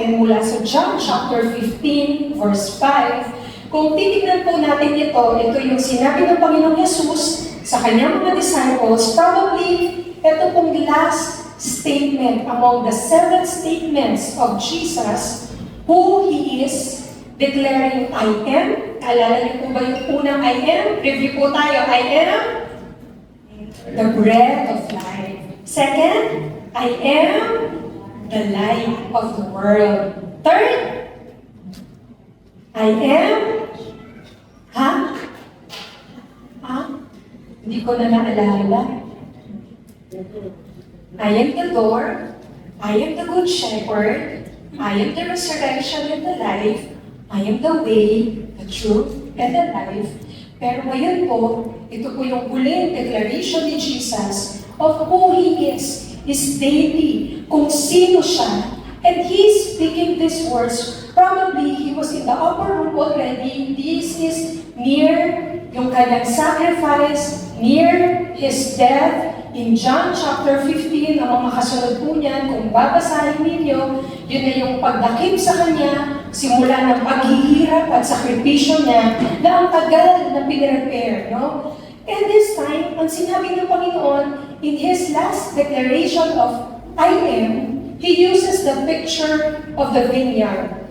natin mula sa John chapter 15, verse 5. Kung titignan po natin ito yung sinabi ng Panginoong Jesus sa kanyang mga disciples. Probably, ito pong last statement among the 7 statements of Jesus, who He is, declaring, I am. Alala niyo po ba yung unang I am? Review po tayo. I am the bread of life. Second, I am the light of the world. Third, I am, Hindi ko na naalala. I am the door. I am the good shepherd. I am the resurrection and the life. I am the way, the truth, and the life. Pero ngayon po, ito po yung huling declaration ni Jesus of who He is daily, kung sino siya. And He's speaking these words. Probably, He was in the upper room already. This is near yung kanyang sacrifice, near His death. In John chapter 15, ang mga kasunod po niyan, kung babasahin ninyo, yun na yung pagdakip sa Kanya, simula ng paghihirap at sakripisyo niya, na ang tagal na pinrepare, no? And this time, ang sinabi ng Panginoon, in His last declaration of I am, He uses the picture of the vineyard,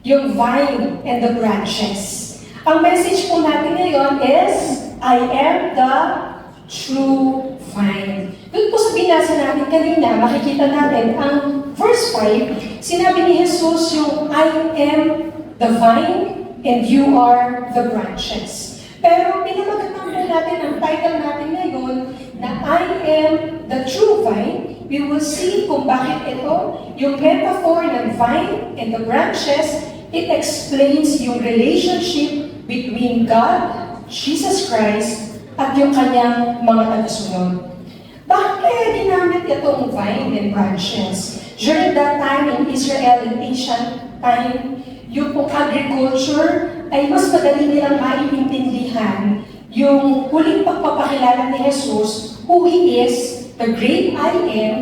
yung vine and the branches. Ang message po natin ngayon is, I am the true vine. Doon po sa binasa natin kanina, makikita natin ang verse 5, sinabi ni Jesus yung I am the vine and you are the branches. Pero pinamagatan po natin ang title natin ngayon na I am the true vine. We will see kung bakit ito, yung metaphor ng vine and the branches, it explains yung relationship between God, Jesus Christ, at yung kanyang mga tagasunod. Bakit kaya ginamit itong vine and branches? During that time in Israel, in ancient time, yung pong agriculture ay mas madali nilang maiintindihan yung huling pagpapakilala ni Jesus, who He is, the great I am,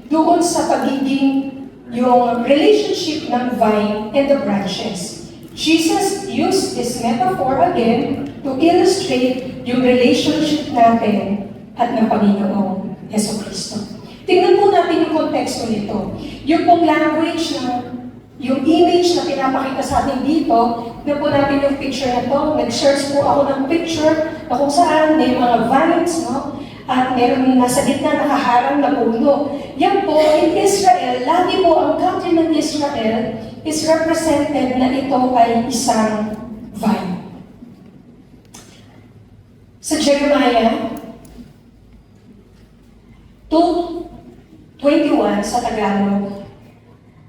doon sa pagiging yung relationship ng vine and the branches. Jesus used this metaphor again to illustrate yung relationship natin at ng Panginoong Jesucristo. Tingnan po natin yung konteksto nito. Yung pong language yung image na pinapakita sa atin dito, na po natin yung picture na to. Nag-search po ako ng picture na kung saan may mga vines, no? At meron nasa gitna nakaharang na puno. Yan po, in Israel, lagi po ang country ng Israel is represented na ito ay isang vine. Sa Jeremiah 2:21 sa Tagalog,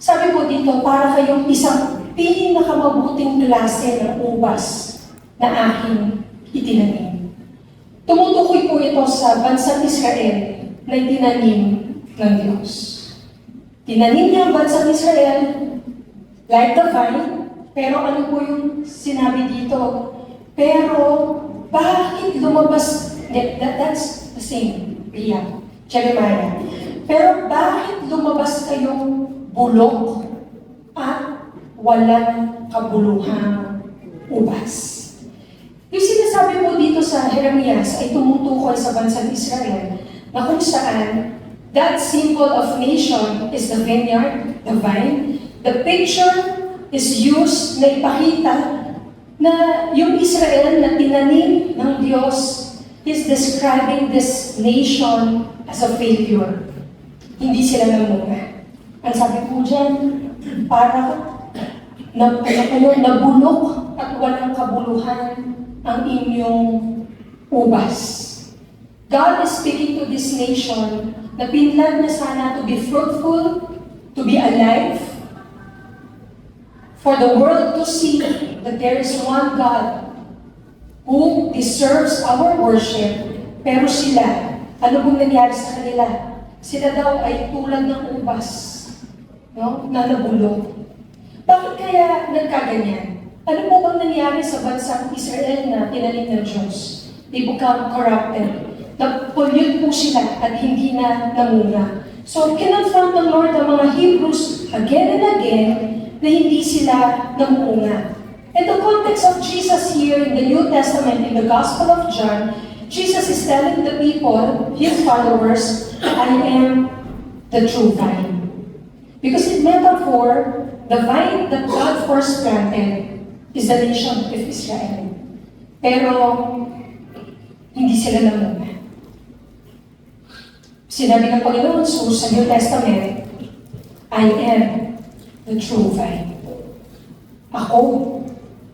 sabi po dito, para kayong isang pinakamabuting klase ng ubas na aking itinanim. Tumutukoy po ito sa bansang Israel na itinanim ng Diyos. Tinanim niya ang bansang Israel like the vine, pero ano po yung sinabi dito? Pero bakit lumabas, that's the same, Jeremiah. Pero bakit lumabas kayong bulok at walang kabuluhang ubas? Yung sinasabi po dito sa Jeremias ay tumutukoy sa bansang Israel na kung saan that symbol of nation is the vineyard, the vine. The picture is used na ipakita na yung Israel na tinanim ng Diyos is describing this nation as a failure. Hindi sila namunga. Ang sabi po dyan, para nabulok at walang kabuluhan ang inyong ubas. God is speaking to this nation na pinlad na sana to be fruitful, to be alive, for the world to see that there is one God who deserves our worship. Pero sila, ano pong nangyari sa kanila? Sila daw ay tulad ng ubas, no? Na nabulok. Bakit kaya nagkaganyan? Ano po bang nangyari sa bansang Israel na tinanim ng Diyos? They become corrupted. Nag-pollute po sila at hindi na namuna. So, kinonfront ng Lord ang mga Hebrews again and again na hindi sila namumunga. In the context of Jesus here in the New Testament, in the Gospel of John, Jesus is telling the people, his followers, I am the true vine. Because in metaphor, the vine that God first planted is the nation of Israel. Pero, hindi sila namunga. Sinabi ng Panginoon Jesus sa New Testament, I am the true vine. Ako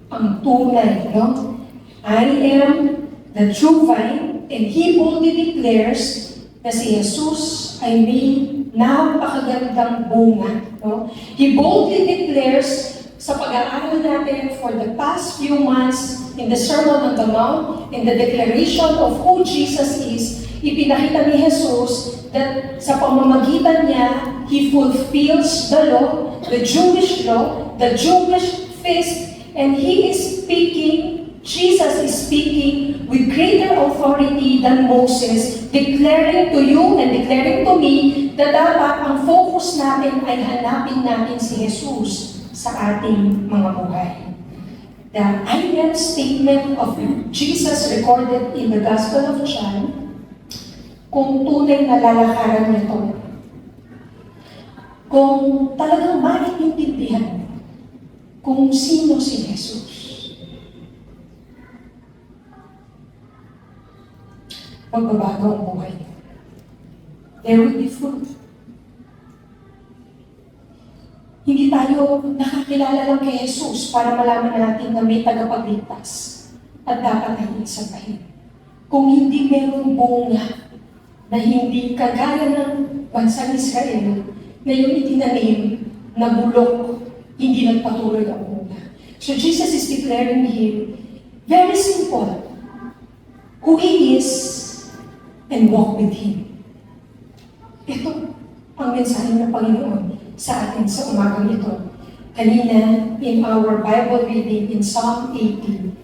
ang tunay, no? I am the true vine, and He boldly declares na si Jesus ay may napakagandang bunga, no? He boldly declares sa pag-aaral natin for the past few months in the Sermon on the Mount, in the declaration of who Jesus is, ipinakita ni Jesus that sa pamamagitan niya, He fulfills the law, the Jewish law, the Jewish feast, and He is speaking, Jesus is speaking with greater authority than Moses, declaring to you and declaring to me na dapat ang focus natin ay hanapin natin si Jesus sa ating mga buhay. The I am statement of Jesus recorded in the Gospel of John, kung tunay na lalakaran nito, kung talagang maintindihan kung sino si Jesus, magbabago ang buhay niya. There will be fruit. Hindi tayo nakakilala lang kay Jesus para malaman natin na may tagapagligtas at dapat natin sabahin. Kung hindi merong bunga na hindi kagaya ng bansang Israel na yung itinanim na bulok, hindi nagpatuloy ang bunga. So Jesus is declaring Him, very simple, who He is and walk with Him. Ito ang mensahe ng Panginoon sa atin sa umagang ito. Kanina, in our Bible reading in Psalm 80,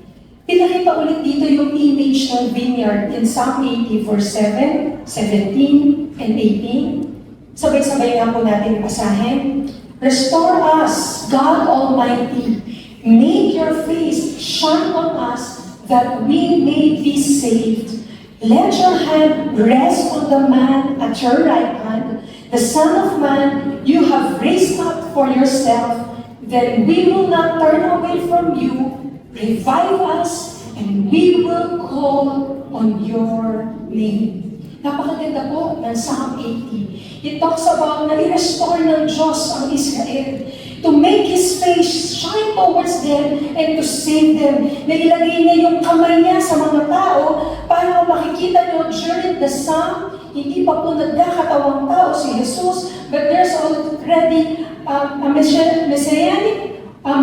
pinakita ulit dito yung image ng vineyard in Psalm 80 verse 7, 17, and 18. Sabay-sabay nga po natin basahin. Restore us, God Almighty. Make your face shine on us that we may be saved. Let your hand rest on the man at your right hand, the Son of Man you have raised up for yourself. Then we will not turn away from you. Revive us, and we will call on your name. Napakaganda po ng Psalm 80. It talks about na i-restore ng Diyos ang Israel, to make His face shine towards them and to save them. Na ilagay niya yung kamay niya sa mga tao para makikita nyo during the Psalm, hindi pa po nagkakatawang tao si Jesus, but there's already a messianic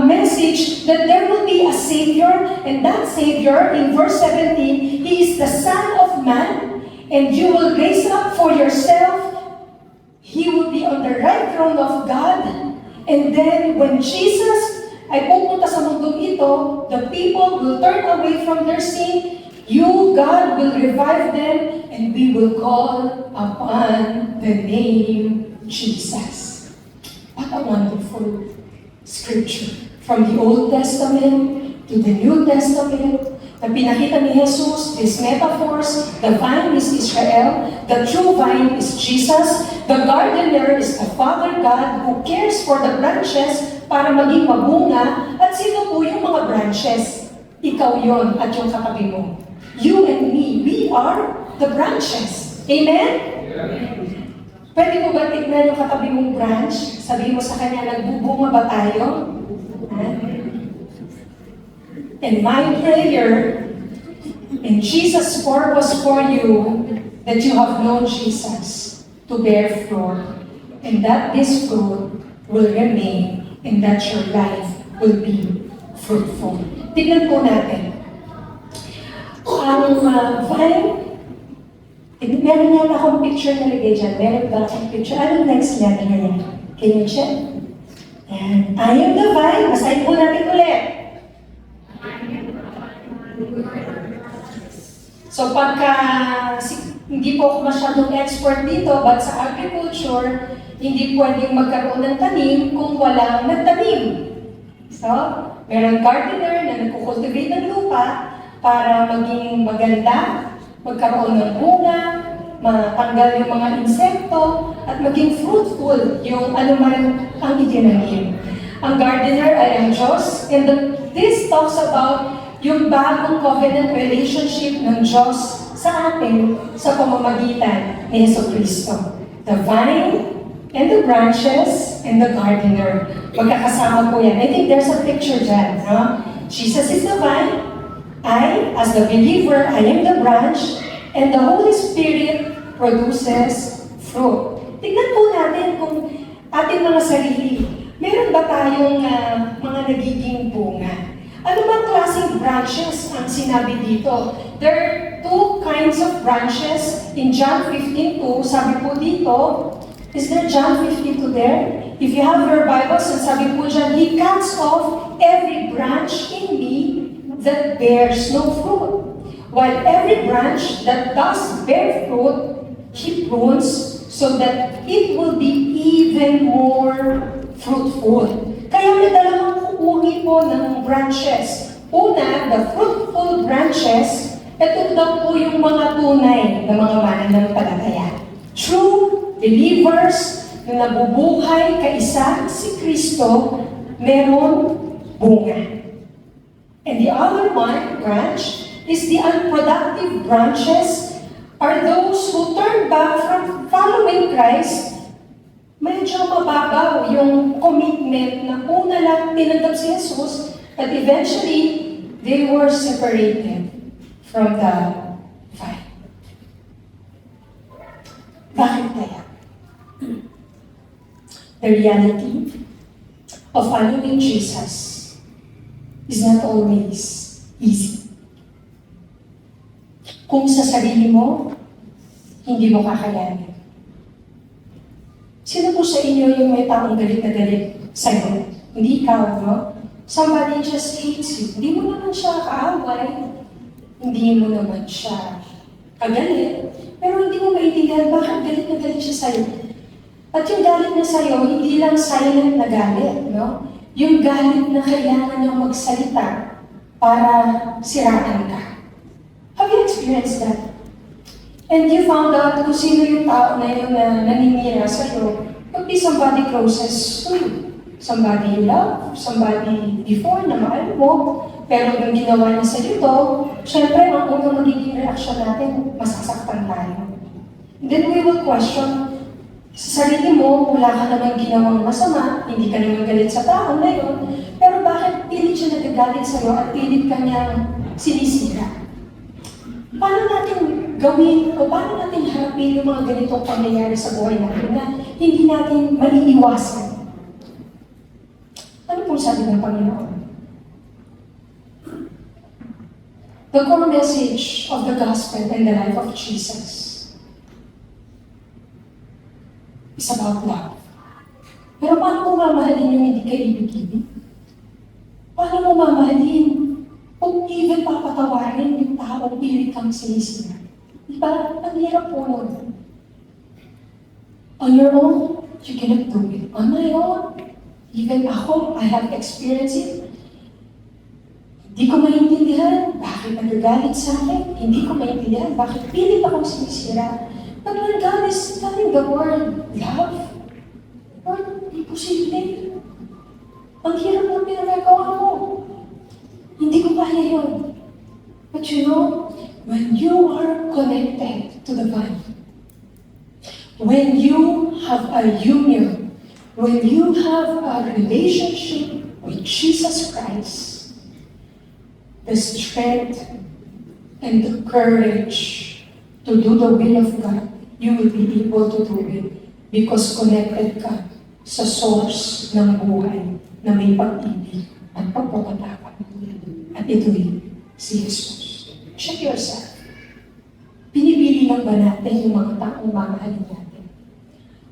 message that there will be a Savior, and that Savior, in verse 17, He is the Son of Man, and you will raise up for yourself. He will be on the right throne of God. And then, when Jesus ay pupunta sa mundong ito, the people will turn away from their sin. You, God, will revive them, and we will call upon the name Jesus. What a wonderful scripture. From the Old Testament to the New Testament, na pinakita ni Jesus, these metaphors, the vine is Israel, the true vine is Jesus, the gardener is the Father God who cares for the branches para maging mabunga, at sino po yung mga branches? Ikaw yon at yung katabi mo. You and me, we are the branches. Amen? Pwede mo ba tignan yung katabi mong branch? Sabihin mo sa kanya, nagbubunga ba tayo? And my prayer, and Jesus' purpose for you, that you have known Jesus to bear fruit, and that this fruit will remain, and that your life will be fruitful. Tignan po natin. Ang vine, meron yan akong picture na ligay dyan. Meron ba akong picture? Anong next letter na yan? Can you check? Yan. I am the vine. Basahin po natin ulit. So pagka Hindi po ako masyadong expert dito, but sa agriculture, hindi pwedeng magkaroon ng tanim kung walang nagtanim. So, meron gardener na nagkukultivate ng lupa para maging maganda, magkaroon ng bunga, matanggal yung mga insekto, at maging fruitful yung anuman ang itinanim. Ang gardener ay ang Diyos, and this talks about yung bagong covenant relationship ng Diyos sa atin sa pamamagitan ni Jesucristo. The vine, and the branches, and the gardener. Magkakasama po yan. I think there's a picture dyan. No? Jesus is the vine. I, as the believer, I am the branch. And the Holy Spirit produces fruit. Tignan po natin kung ating mga sarili. Meron ba tayong mga nagiging bunga? Ano bang klaseng branches ang sinabi dito? There are two kinds of branches. In John 15:2, sabi po dito, is there John 52 there? If you have your Bibles, sabi po dyan, He cuts off every branch in me that bears no fruit. While every branch that does bear fruit, He prunes so that it will be even more fruitful. Kaya may dalawang uri po ng branches. Una, the fruitful branches, ito daw po yung mga tunay na mga mananampalataya. True believers na nabubuhay kaisa si Kristo, meron bunga. And the other one, branch, is the unproductive branches are those who turn back from following Christ. Medyo mababaw yung commitment na una lang tinanggap si Jesus, but eventually, they were separated from the vine. Bakit kaya? The reality of following Jesus is not always easy. Kung sa sarili mo, hindi mo kakayanin. Sino po sa inyo yung may taong galit na galit sa'yo? Hindi ikaw, no? Somebody just hates you. Hindi mo naman siya kaaway. Hindi mo naman siya kagalit. Pero hindi mo maintindihan bakit galit na galit siya sa'yo. At yung galit na sa'yo, hindi lang silent na galit, no? Yung galit na kailangan niyang magsalita para siraan ka. Have you experienced that? And you found out kung sino yung tao na yun na naninira sa'yo. Could be somebody closest to you. Somebody you love, somebody before na mahal mo, pero nung ginawa niya sa'yo to, syempre, ang unang magiging reaction natin, masasaktan tayo. Then we will question, sa sarili mo, wala ka naman ginawang masama, hindi ka naman galit sa tao na yun, pero bakit pilit siya nagagalit sa'yo at pilit ka niyang sinisira? Paano natin gawin o paano natin harapin yung mga ganitong pangyayari sa buhay natin na hindi natin maiiwasan? Ano pong sabi ng Panginoon? The core message of the gospel and the life of Jesus is about love. Pero paano mo mamahalin yung hindi ka ibig-ibig? Paano mo mamahalin kung even papatawarin yung taong pilit kang sinisira? Diba? Ang hirap po nun. On your own, you cannot do it. On my own, even ako, I have experienced it. Hindi ko maintindihan bakit nagagalit sa akin. Hindi ko maintindihan bakit pilit akong sinisira. But when God is telling the word, love, Lord, di posible. Ang hirap ng pinagagawa mo. Hindi ko kaya yun. But you know, when you are connected to the vine, when you have a union, when you have a relationship with Jesus Christ, the strength and the courage to do the will of God, you will be able to do it because connected ka sa source ng buhay na may pag-ibig at pagpapatawad. At ito'y si Jesus. Check yourself. Pinipili lang ba natin yung mga taong mamahalin natin?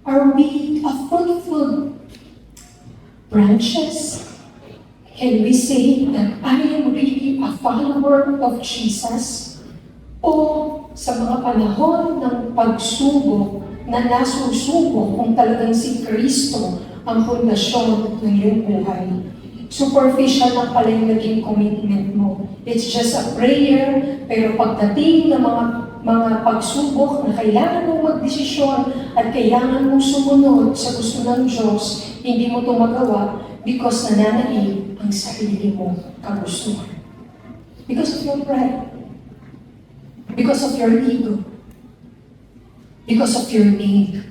Are we a fruitful branches? Can we say that I am really a follower of Jesus? O sa mga panahon ng pagsubok na nasusubok kung talagang si Kristo ang pundasyon ng iyong buhay. Superficial lang pala yung naging commitment mo. It's just a prayer, pero pagdating ng mga pagsubok na kailangan mong magdesisyon at kailangan mong sumunod sa gusto ng Diyos, hindi mo ito magawa because nananaig ang sarili mo kagustuhan. Because of your pride. Because of your ego. Because of your need.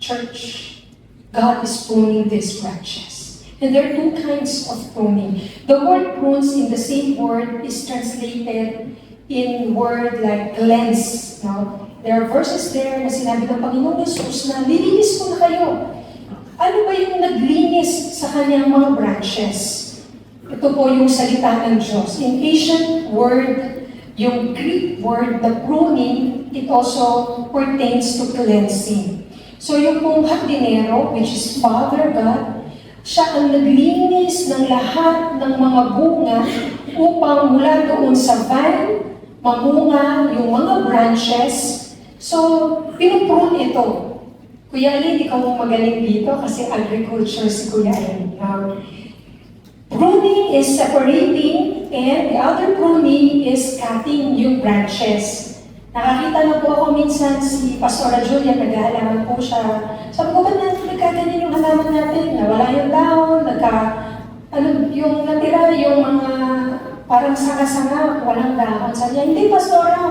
Church, God is pruning these branches. And there are two kinds of pruning. The word prunes in the same word is translated in word like cleanse. No? There are verses there na sinabi ng Panginoong Jesus na lilinis ko na kayo. Ano ba yung naglinis sa kanyang mga branches? Ito po yung salita ng Diyos. In Asian word, yung Greek word, the pruning, it also pertains to cleansing. So yung pong hardinero, which is Father God, siya ang naglinis ng lahat ng mga bunga upang mula doon sa vine, mamunga yung mga branches. So, pinuprune ito. Kuya Alin, ikaw magaling dito kasi agriculture si Kuya Alin. Pruning is separating and the other pruning is cutting yung branches. Nakakita na po ako minsan si Pastora Julia, naghahalaman po siya. Sabi ko, ba't nagkaganyan yung halaman natin? Nawala yung dahon, yung natira, yung mga parang sanga-sanga, walang dahon. Sabi niya, hindi Pastora,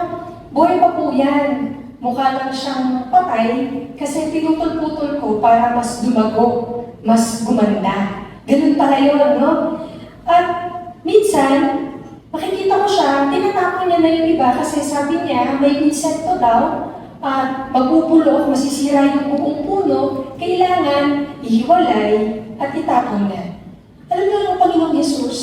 buhay pa po yan. Mukha lang siyang patay kasi pinutol-putol ko para mas dumago, mas gumanda. Ganun pala yun, no? At minsan, makikita ko siya, tinatapon niya na yung iba kasi sabi niya, may insekto daw at mabubulok, masisira yung buong puno, kailangan ihiwalay at itapon niya. Alam niyo ang Panginoong Jesus,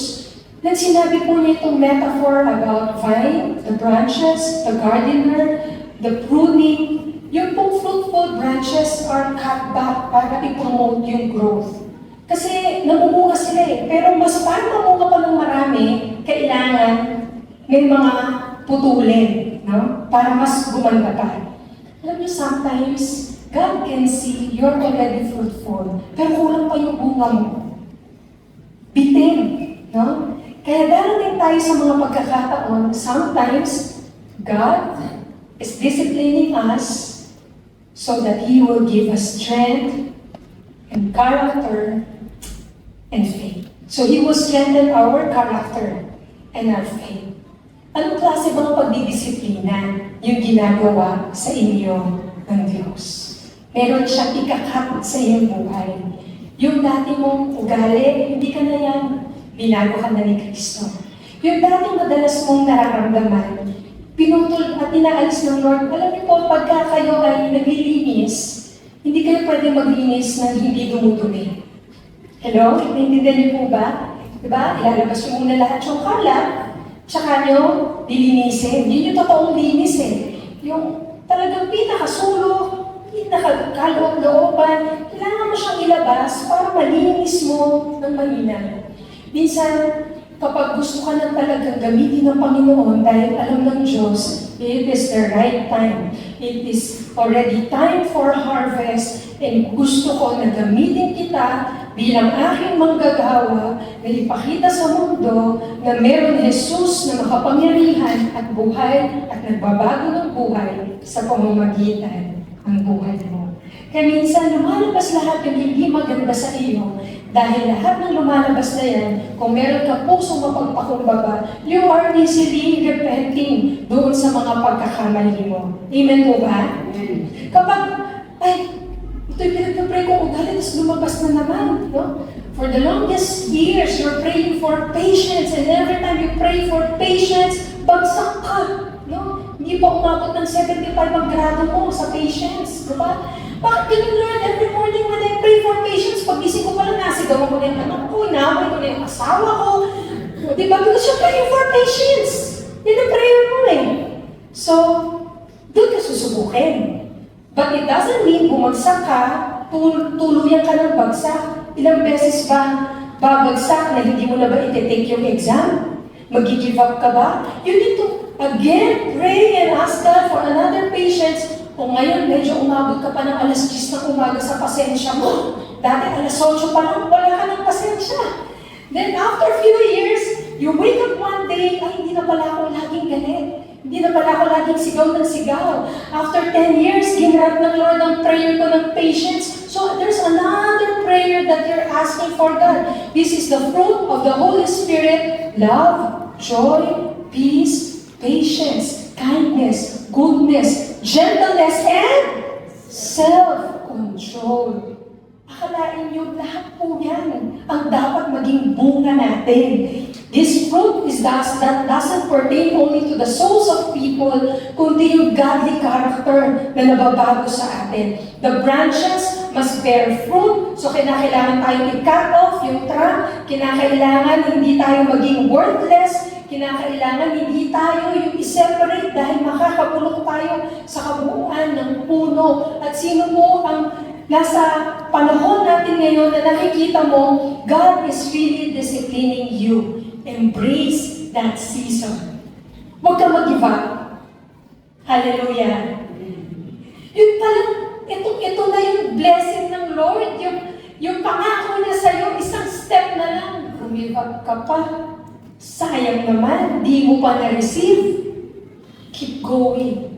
nang sinabi po niya itong metaphor about vine, the branches, the gardener, the pruning, yung pong fruitful branches are cut back para i-promote yung growth. Kasi namumunga sila eh. Pero mas para mamunga pa ng marami, kailangan may mga putulin, no? Para mas gumanda pa. Alam niyo, sometimes, God can see you're already fruitful, pero kulang pa yung bunga mo. Bitin, no? Kaya darating tayo sa mga pagkakataon, sometimes, God is disciplining us so that He will give us strength and character and faith. So He will strengthen our character and our faith. Anong klase bang pagdidisiplina yung ginagawa sa inyo ng Diyos? Meron siyang ikakat sa iyong buhay. Yung dati mong ugali, hindi ka na yan, binago ka na ni Kristo. Yung dating madalas mong nararamdaman, pinutol at inaalis ng Lord. Alam niyo po, pagka kayo ay naglilinis, hindi kayo pwede maglinis ng hindi dumudumi. Hello? Naintindihan niyo po ba? Diba? Ilalabas niyo muna lahat yung kalat, tsaka niyo lilinisin. Yun yung totoong linis eh. Yung talagang pinakasulo, pinakakaloob-looban, kailangan mo siyang ilabas para malinis mo ng mahina. Minsan, kapag gusto ka na talagang gamitin ng Panginoon dahil alam ng Diyos, it is the right time. It is already time for harvest and gusto ko na gamitin kita bilang aking manggagawa na ipakita sa mundo na meron Jesus na makapangyarihan at buhay at nagbabago ng buhay sa pamamagitan ng buhay mo. Kaya minsan lumalabas lahat ng hindi maganda sa iyo dahil lahat ng lumalabas na yan, kung meron ka pusong mapagpakumbaba, you are easily repenting doon sa mga pagkakamali mo. Amen po ba? Kapag, ito'y pinagpapray kong ugali, tapos lumabas na naman. No? For the longest years, you're praying for patience, and every time you pray for patience, bagsak ka. No? Hindi pa umabot ng 75 ang grado mo sa patience. Diba? Bakit ganun, Lord? Every morning when I pray for patience, pag-isip ko pala nasigawan ko na yung anak ko, inaaway ko na yung asawa ko. Diba? Because you're praying for patience. Yan ang prayer mo eh. So, doon ka susubukin. But it doesn't mean bumagsak ka, tuluyan ka ng bagsak. Ilang beses ba babagsak na hindi mo na ba iti-take yung exam? Mag-give up ka ba? You need to again pray and ask O ngayon, medyo umabot ka pa ng alas 10 ng umaga sa pasensya mo. Dati alas 8 pa lang, wala ka ng pasensya. Then after a few years, you wake up one day, ay hindi na pala ako laging galit. Hindi na pala ako laging sigaw ng sigaw. After 10 years, ginrant ng Lord ang prayer ko ng patience. So there's another prayer that you're asking for God. This is the fruit of the Holy Spirit: love, joy, peace, patience, kindness, goodness, gentleness, and self-control. Akalain niyo, lahat po yan ang dapat maging bunga natin. This fruit is that doesn't pertain only to the souls of people, kundi yung godly character na nababago sa atin. The branches must bear fruit, so kinakailangan tayong i-cut off yung trunk, kinakailangan hindi tayo maging worthless, kinakailangan hindi tayo yung i-separate dahil makakabulok tayo sa kabuuan ng puno. At sino mo ang nasa panahon natin ngayon na nakikita mo, God is really disciplining you. Embrace that season. Huwag ka mag-give up. Hallelujah. Yun pala, ito na yung blessing ng Lord. Yung pangako niya sa'yo, isang step na lang. Give up ka pa. Sayang naman, di mo pa na-receive. Keep going.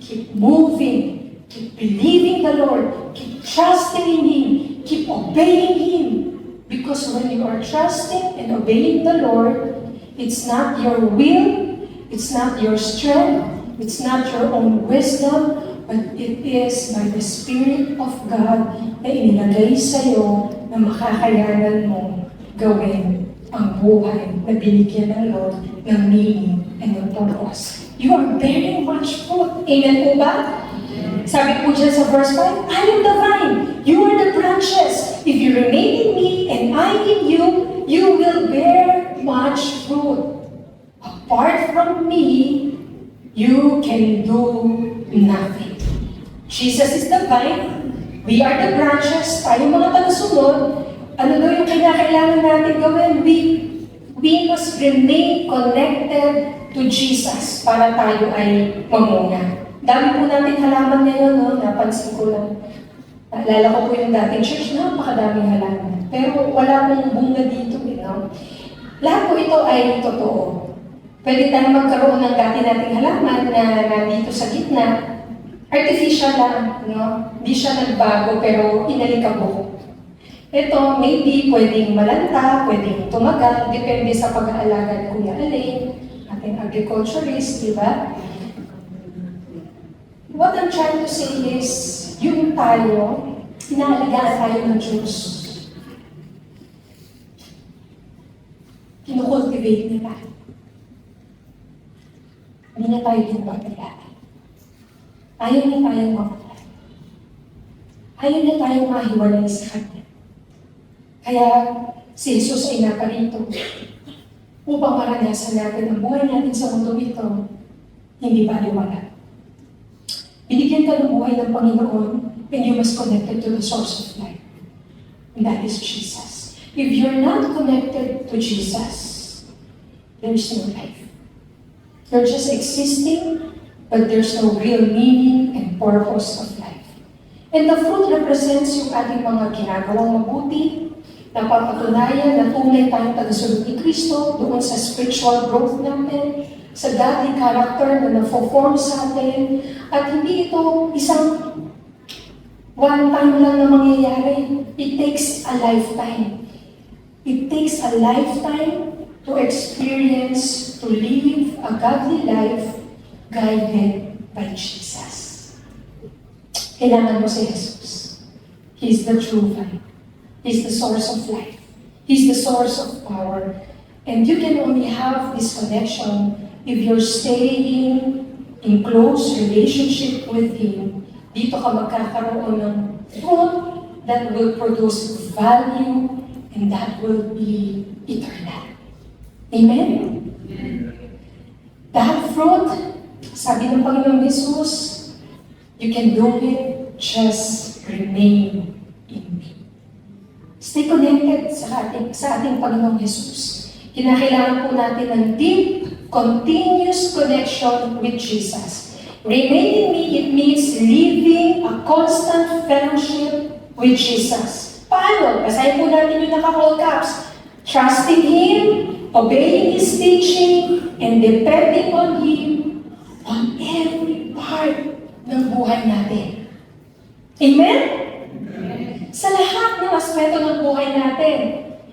Keep moving. Keep believing the Lord. Keep trusting in Him. Keep obeying Him. Because when you are trusting and obeying the Lord, it's not your will, it's not your strength, it's not your own wisdom, but it is by the Spirit of God na inilagay sa'yo na makakayanan mo gawin ang buhay na binigyan ng Lord ng meaning and ng purpose. You are bearing much fruit. Amen po ba? Sabi po dyan sa verse 5, I am the vine, you are the branches. If you remain in me and I in you, you will bear much fruit. Apart from me, you can do nothing. Jesus is the vine, we are the branches, tayo mga tagasunod. Ano daw yung kinakailangan natin gawin? We must remain connected to Jesus para tayo ay mamunga. Dami po natin halaman ngayon, no? Napansin ko lang. Naalala ko po yung dating church, napakadaming halaman. Pero wala pong bunga dito, no? Lahat po ito ay totoo. Pwede tayong magkaroon ng dati nating halaman na nandito sa gitna. Artificial lang, no? Hindi siya nagbago, pero inalikabok. Ito, maybe pwedeng malanta, pwedeng tumagal, depende sa pag-aalaga ni Kuya Alain, ating agriculturist, di ba? What I'm trying to say is, yung tayo, inaalagaan tayo ng Diyos. Kinukultivate nila. Hindi na tayo ginagalaan. Ayaw na tayong mamatay. Ayaw na tayong mahiwalay sa Kanya. Kaya si Jesus ay naparito upang maranasan natin ang buhay natin sa mundo ito, hindi baliwala. Binigyan ka ng buhay ng Panginoon, and you must connect it to the source of life. And that is Jesus. If you're not connected to Jesus, there is no life. You're just existing, but there's no real meaning and purpose of life. And the fruit represents yung ating mga ginagawang mabuti, napapatunayan na tunay tayong tagasunod ni Kristo doon sa spiritual growth natin, sa godly character na na-form sa atin, at hindi ito isang one time lang na mangyayari. It takes a lifetime. It takes a lifetime to experience, to live a godly life guided by Jesus. Kailangan mo si Jesus. He is the true vine. He is the source of life. He is the source of power. And you can only have this connection if you're staying in close relationship with Him. Dito ka magkakaroon ng fruit that will produce value and that will be eternal. Amen? That fruit, sabi ng Panginoong Jesus, you can do it, just remain in me. Stay connected sa ating Panginoong Jesus. Kinakailangan po natin ng deep, continuous connection with Jesus. Remain in me, it means living a constant fellowship with Jesus. Paano? Basahin po natin yung naka-all caps. Trusting Him, obeying His teaching, and depending on Him on every part ng buhay natin. Amen? Sa lahat ng aspeto ng buhay natin,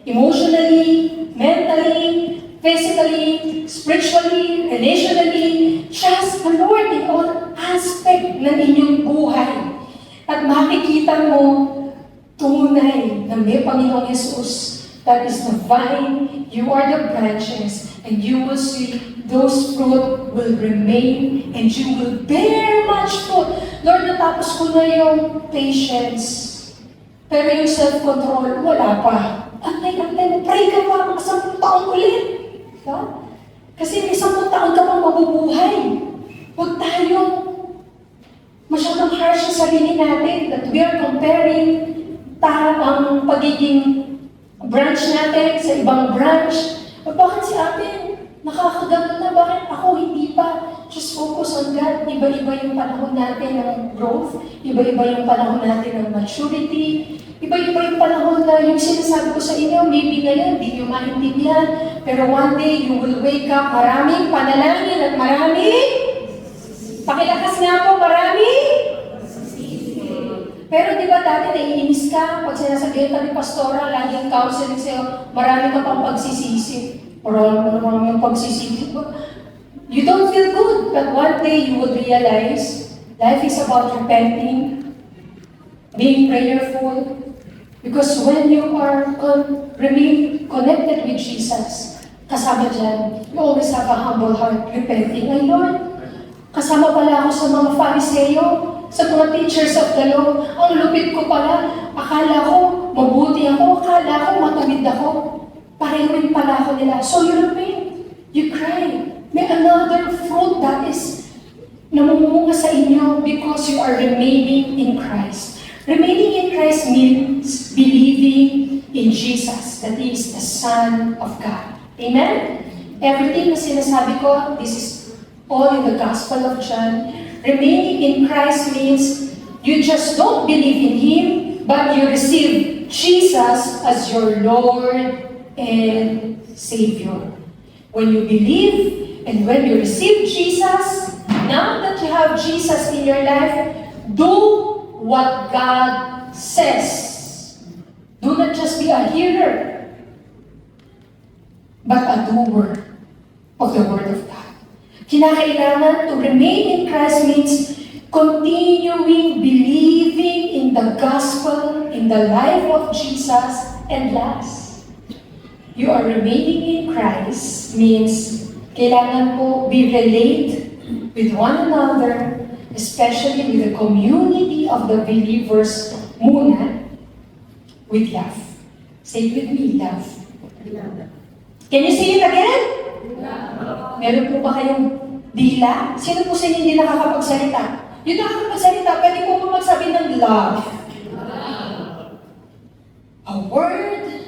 emotionally, mentally, physically, spiritually, relationally, trust the Lord in all aspect ng inyong buhay. At makikita mo tunay na may Panginoong Jesus that is the vine, you are the branches, and you will see those fruit will remain and you will bear much fruit. Lord, natapos ko na yung patience. Pero yung self-control, wala pa. Antay, pray ka pa, mga 10 taon ulit. Diba? Kasi may 10 taon ka pang mabubuhay. Huwag tayong masyadong harsh sa sarili natin that we are comparing ang pagiging branch natin sa ibang branch. Bakit si ate nakakagano na? Bakit ako hindi pa? Just focus on God. Iba-iba yung panahon natin ng growth. Iba-iba yung panahon natin ng maturity. Iba-iba yung panahon na yung sinasabi ko sa inyo, maybe ngayon, hindi nyo maintindihan. Pero one day, you will wake up, maraming panalangin at maraming pakilakas nga po, maraming. Pero di ba dati naiinis ka pag sinasabihan ka ni Pastora, laging counseling sa'yo, marami ka pang pagsisisi. Maraming pagsisisi. You don't feel good, but one day you will realize life is about repenting, being prayerful, because when you are remain connected with Jesus, kasama dyan, you always have a humble heart, repenting. Ay Lord, kasama pala ako sa mga Fariseo, sa mga teachers of the law. Ang lupit ko pala. Akala ko mabuti ako. Akala ko matuwid ako. Pareho rin pala ako nila. So you repent. You cry. May another fruit that is namumunga sa inyo because you are remaining in Christ. Remaining in Christ means believing in Jesus, that He is the Son of God. Amen? Everything na sinasabi ko, this is all in the Gospel of John. Remaining in Christ means you just don't believe in Him, but you receive Jesus as your Lord and Savior. When you believe and when you receive Jesus, now that you have Jesus in your life, do what God says. Do not just be a hearer, but a doer of the Word of God. Kinakailangan to remain in Christ means continuing believing in the gospel, in the life of Jesus, and last, you are remaining in Christ means kailangan po be relate with one another, especially with the community of the believers muna, with love. Say with me, love. Can you say it again? Meron po ba kayong dila? Sino po sa inyo hindi nakakapagsalita? Yung nakakapagsalita, pwede po ba magsabi ng love? A word,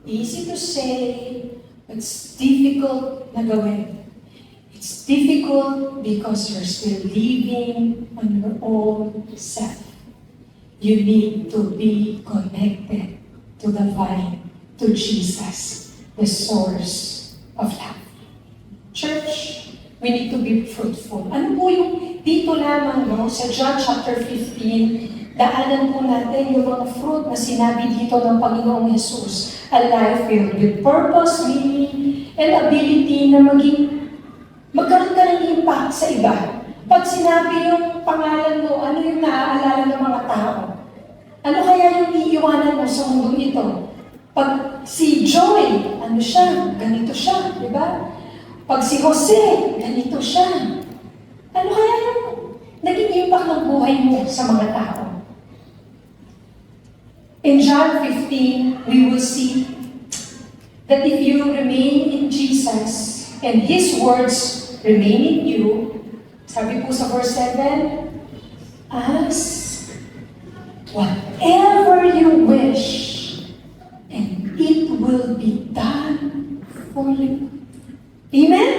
easy to say, but it's difficult na gawin. It's difficult because you're still living on your own self. You need to be connected to the vine, to Jesus, the source of love. Church, we need to be fruitful. Ano po yung dito lamang, no? Sa John chapter 15, daanan po natin yung mga fruit na sinabi dito ng Panginoong Jesus. A life filled with purpose, meaning, and ability na magkaroon ka ng impact sa iba. Pag sinabi yung pangalan mo, ano yung naaalala ng mga tao? Ano kaya yung iiwanan mo sa mundong ito? Pag si Joy, ano siya? Ganito siya, di ba? Pag si Jose, ganito siya. Ano kaya yung naging impact ng buhay mo sa mga tao? In John 15, we will see that if you remain in Jesus and His words remain in you, sabi po sa verse 7, ask whatever you wish and it will be done for you. Amen?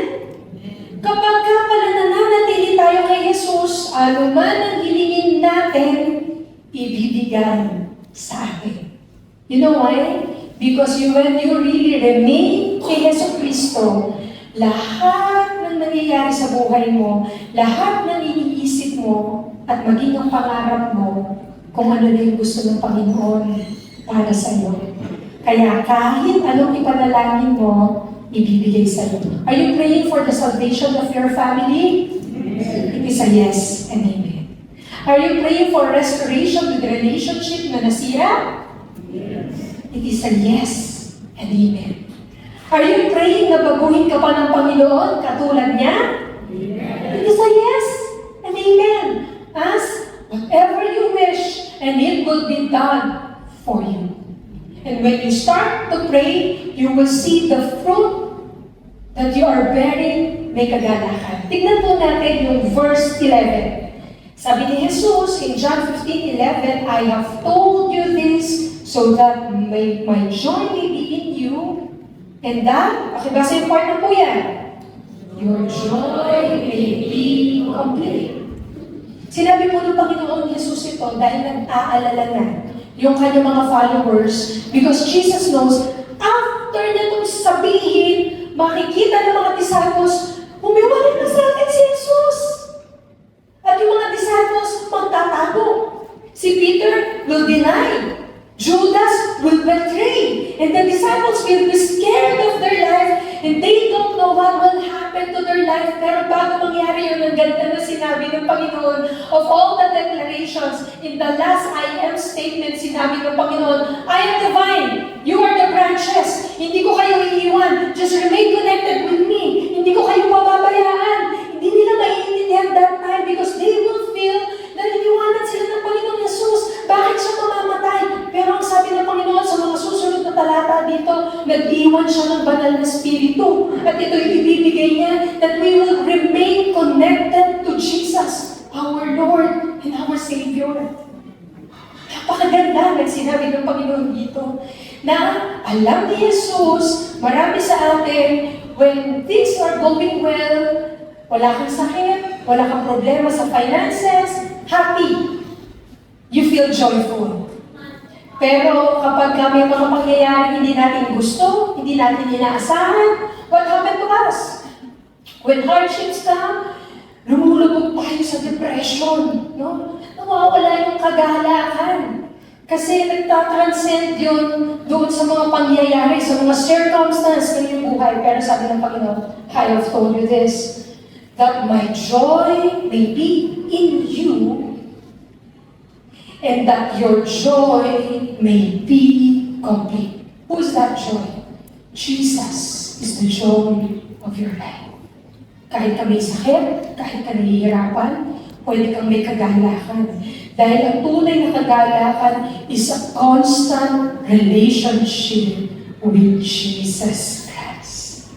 Kapag ka pala nananatili tayo kay Jesus, ano man ang hilingin natin, ibibigay sa atin. You know why? Because when you really remain kay Yesu Cristo, lahat ng nangyayari sa buhay mo, lahat ng iniisip mo, at maging ang pangarap mo, kung ano na yung gusto ng Panginoon para sa iyo. Kaya kahit anong ipanalangin mo, ibibigay sa iyo. Are you praying for the salvation of your family? It is a yes and amen. Are you praying for restoration to the relationship na nasira? It is a yes and amen. Are you praying na baguhin ka pa ng Panginoon katulad niya? It is a yes and amen. Ask whatever you wish and it will be done for you. And when you start to pray, you will see the fruit that you are bearing may kagalakan. Tignan po natin yung verse 11. Sabi ni Jesus in John 15:11, I have told you this so that my joy may be in you, and that, pakibasa yung part na po yan, your joy may be complete. Sinabi po ng Panginoon Jesus ito dahil nag-aalala na yung kanyang mga followers because Jesus knows, after na itong sabihin, makikita ng mga disciples, humiwalay na sa atin si Jesus. At yung mga disciples, magtatago. Si Peter will deny. Judas will betray. And the disciples will be scared of their life and they don't know what will happen to their life. Pero bago mangyari yun, ang ganda na sinabi ng Panginoon of all the declarations, in the last I am statement, sinabi ng Panginoon, I am the vine, you are the branches. Hindi ko kayo iiwan. Just remain connected with me. Hindi ko kayo pababayaan. Hindi nila maiintindihan that time because they will feel na iniwanan sila ng Panginoon Jesus. Bakit siya mamamatay? Pero ang sabi ng Panginoon sa mga susunod na talata dito, nag-iwan siya ng banal na spiritu. At ito yung ibibigay niya that we will remain connected to Jesus, our Lord and our Savior. Napakaganda ng sinabi ng Panginoon dito na alam ni Jesus, marami sa atin, when things are going well, wala kang sakit, wala kang problema sa finances, happy. You feel joyful. Pero kapag may mga pangyayari hindi natin gusto, hindi natin inaasahan, what happened to us? When hardships come, lumulubog tayo sa depression. No? Nawawala yung kagalakan. Kasi nagtatranscend yun doon sa mga pangyayari, sa mga circumstance ng iyong buhay. Pero sabi ng Panginoon, I have told you this, that my joy may be in you, and that your joy may be complete. Who is that joy? Jesus is the joy of your life. Kahit ka may sakit, kahit ka nahihirapan, pwede kang may kagalakan. Dahil ang tunay na kagalakan is a constant relationship with Jesus Christ.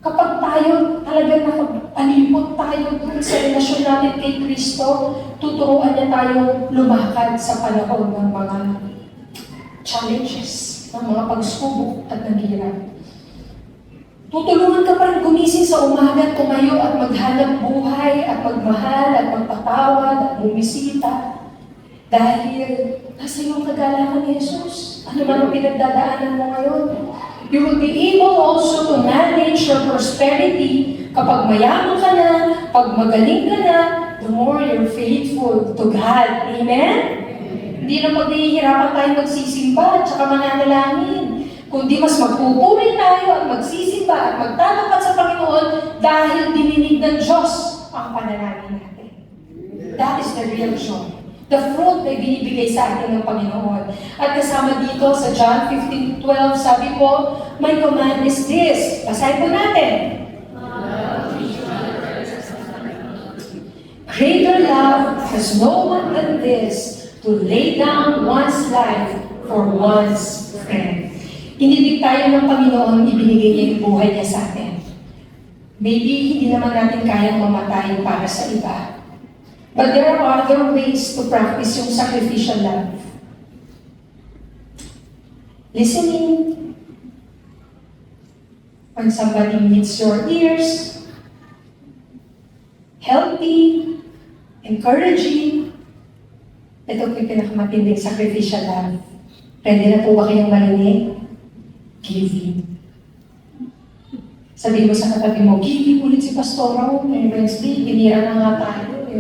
Kapag tayo talagang nakapalipot tayo dun sa relasyon natin kay Kristo, tuturuan niya tayong lumakad sa panahon ng mga challenges, ng mga pagsubok at ng hirap. Tutulungan ka pa rin gumising sa umaga at tumayo at maghanap buhay at magmahal at magpatawad at bumisita. Dahil nasa iyong kagalakan ni Jesus. Ano man ang pinagdadaanan mo ngayon. You will be able also to manage your prosperity kapag mayaman ka na, pag magaling ka na, the more you're faithful to God. Amen? Hindi na pag nahihirapan tayo magsisimba at saka mananalangin. Kundi mas magpupuri tayo at magsisimba at magtatapat sa Panginoon dahil dininig ng Diyos ang panalangin natin. That is the real joy. The fruit na binibigay sa atin ng Panginoon. At kasama dito sa John 15:12, sabi po, my command is this. Basahin po natin. Greater love has no one than this, to lay down one's life for one's friend. Inilig tayo ng Panginoon, ibinigay niya yung buhay niya sa atin. Maybe hindi naman natin kayang mamatay para sa iba. But there are other ways to practice yung sacrificial love. Listening. When somebody needs your ears. Helping. Encouraging. encouraging. Ito po yung pinakamatinding sacrificial love. Ready na po ba kayong marinig? Giving. Sabi mo sa katabi mo, giving ulit si Pastora ko. Wednesday, binira na nga tayo.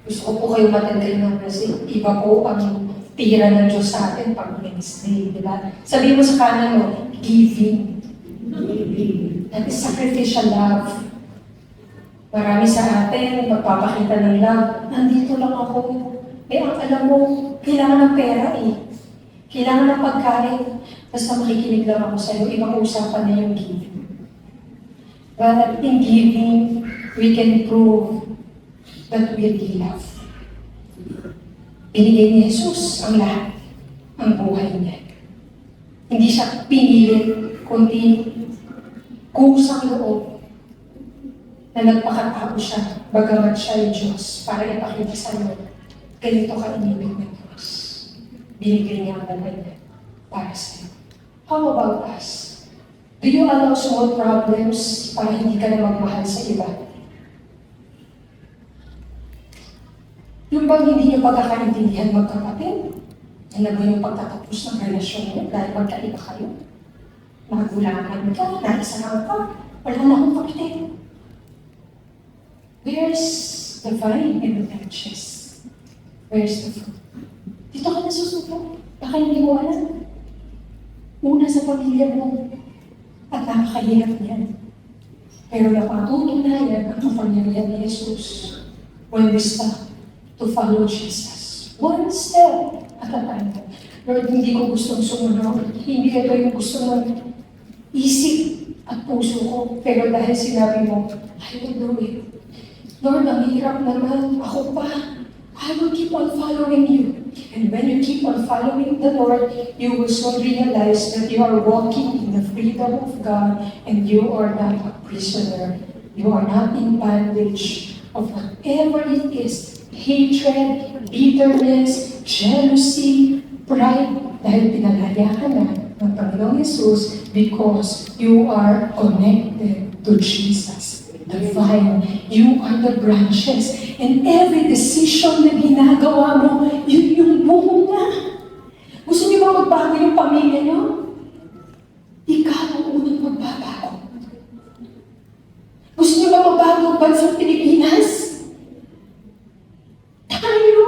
Gusto ko po kayo matanda ng Wednesday. Iba po ang tira ng Diyos sa atin pag Wednesday. Diba? Sabi mo sa kanan mo, giving. That is sacrificial love. Marami sa atin, magpapakita ng love. Nandito lang ako. Ang alam mo, kailangan ng pera eh. Kailangan ng pagkain. Basta makikinig lang ako sa'yo, ibang usapan na yung giving. But in giving, we can prove that we really love. Binigay ni Jesus ang lahat, ang buhay niya. Hindi siya pinilit, kundi kusang loob na nagpakatao siya, bagamat siya ay Diyos, para ipakita sa iyo, ganito ka inibig ng Diyos. Binigay niya ang buhay niya para sa iyo. How about us? Do you allow small problems para hindi ka na magmahal sa iba? Yung bang hindi niyo pagkakaintindihan magkapatid? Yan na ba yung pagtatapos ng relasyon niyo dahil magkaiba kayo? Magulangan ka, naisahan ka, wala na akong kapatid. Where's the vine and the branches? Where's the fruit? Dito ka nasusuko. Baka hindi mo alam. Una sa pamilya mo. At napakahirap niyan. Pero napatutunayan ang kapangyarihan ni Jesus when we stop to follow Jesus. One step at a time. Lord, hindi ko gustong sumunod. Hindi ito yung gusto ng isip at puso ko. Pero dahil sinabi mo, I will do it. Lord, ang hirap naman. Ako pa. I will keep on following you. And when you keep on following the Lord, you will soon realize that you are walking in the freedom of God and you are not a prisoner. You are not in bondage of whatever it is. Hatred, bitterness, jealousy, pride. Dahil pinalaya ka na ng Panginoong Jesus because you are connected to Jesus. The vine, you are the branches. And every decision na ginagawa mo, yun yung bunga. Gusto niyo ba magbago yung pamilya niyo? Ikaw ang unang magbabago. Gusto niyo ba magbago ang bansang Pilipinas? Tayo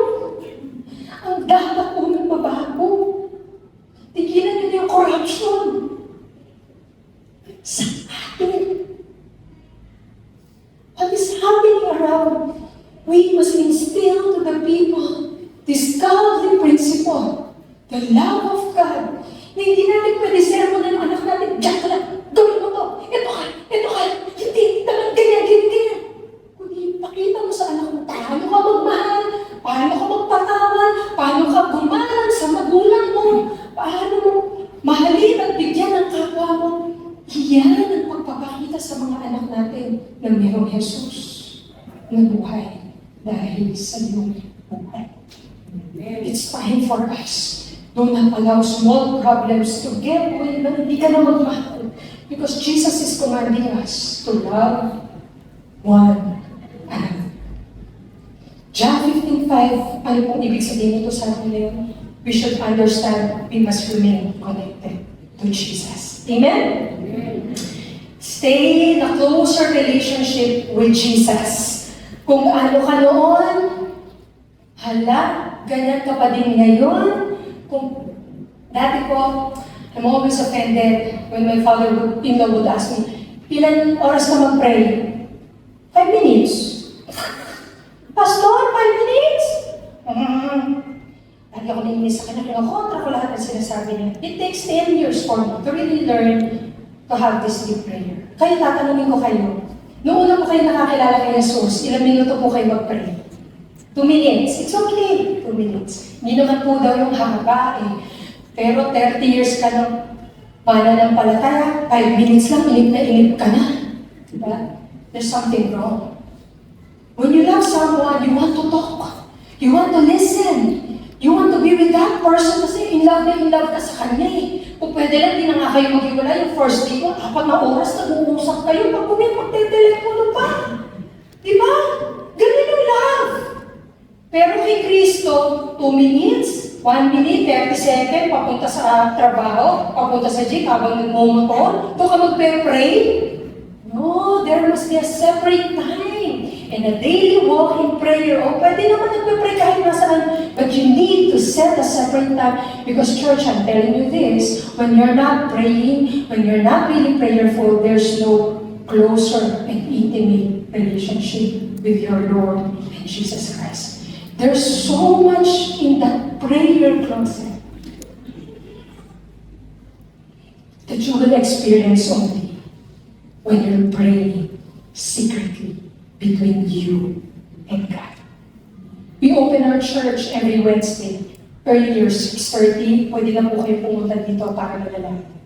ang dapat unang magbago. Tigilan niyo na yung corruption. Sa atin. What is happening around? We must instill to the people this godly principle, the love of God. Na hindi natin pwede sermon ng anak natin, diyan ka lang, gawin mo to, ito ka, hindi naman ganyan. Kundi pakita mo sa anak mo, paano ka magmahal, paano ka magpatawad, paano ka gumalang sa magulang mo, paano mo mahalin at bigyan ng kapwa mo. Iyan ang pagpapakita sa mga anak natin na mayroong Jesus na buhay dahil sa iyong buhay. It's time for us. Do not allow small problems to get away na hindi ka na magmahal. Because Jesus is commanding us to love one another. John 15:5, ano pong ibig sabihin nito sa atin ngayon? We should understand we must remain connected to Jesus. Amen? Stay in a closer relationship with Jesus. Kung ano ka noon, hala, ganyan ka pa din ngayon. Kung dati po, I'm always offended when my father-in-law would ask me, ilan oras ka mag-pray? 5 minutes. Pastor, 5 minutes? Lagi ako nainis sa kanya, kontra ko lahat ng sinasabi niya. It takes 10 years for me to really learn to have this deep prayer. Kaya tatanungin ko kayo, noong una po kayo nakakilala kay Jesus, ilang minuto po kayo mag-pray? 2 minutes. It's okay. 2 minutes. Hindi naman po daw yung haba eh. Pero 30 years ka ng pananampalataya, 5 minutes lang, inip na inip ka na. Diba? There's something wrong. When you love someone, you want to talk. You want to listen. You want to be with that person kasi in love ka sa kanya eh. Kung pwede lang, di na nga kayo mag-iwala yung first day ko, 4 na oras nag-uusap kayo, pag magte-telepono pa. Diba? Ganun yung love. Pero kay Kristo, 2 minutes, 1 minute, 30 seconds, papunta sa trabaho, papunta sa gym, habang nagmumotor, doon ka magpe-pray. No, there must be a separate time and a daily walk in prayer. O pwede naman nagpe-pray kahit nasaan, but you need to set a separate time because church, I'm telling you this, when you're not praying, when you're not really prayerful, there's no closer and intimate relationship with your Lord and Jesus Christ. There's so much in that prayer closet that you will experience only when you're praying secretly between you and God. We open our church every Wednesday, earlier 6:30. Pwede na po kayo pumunta dito para malalaki.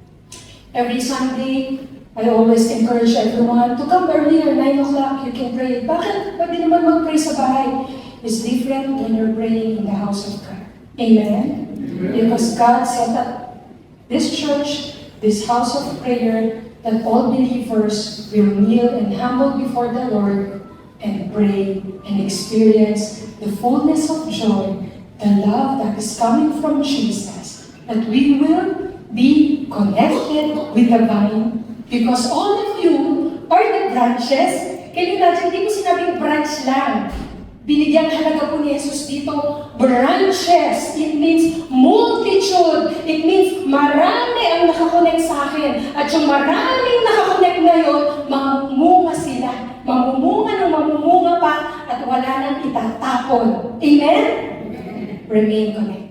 Every Sunday, I always encourage everyone to come earlier, 9 o'clock, you can pray. Bakit? Pwede naman mag-pray sa bahay. It's different when you're praying in the house of God. Amen? Because God set up this church, this house of prayer, that all believers will kneel and humble before the Lord and pray and experience the fullness of joy, the love that is coming from Jesus, that we will be connected with the vine because all of you are the branches. Can you imagine, hindi ko sinabing branch lang. Binigyan halaga po ni Jesus dito, branches. It means multitude. It means marami ang nakakonect sa akin. At yung maraming nakakonect na yun, mamumunga sila. Mamumunga ng mamumunga pa at wala nang itatapon. Amen? Remain connected.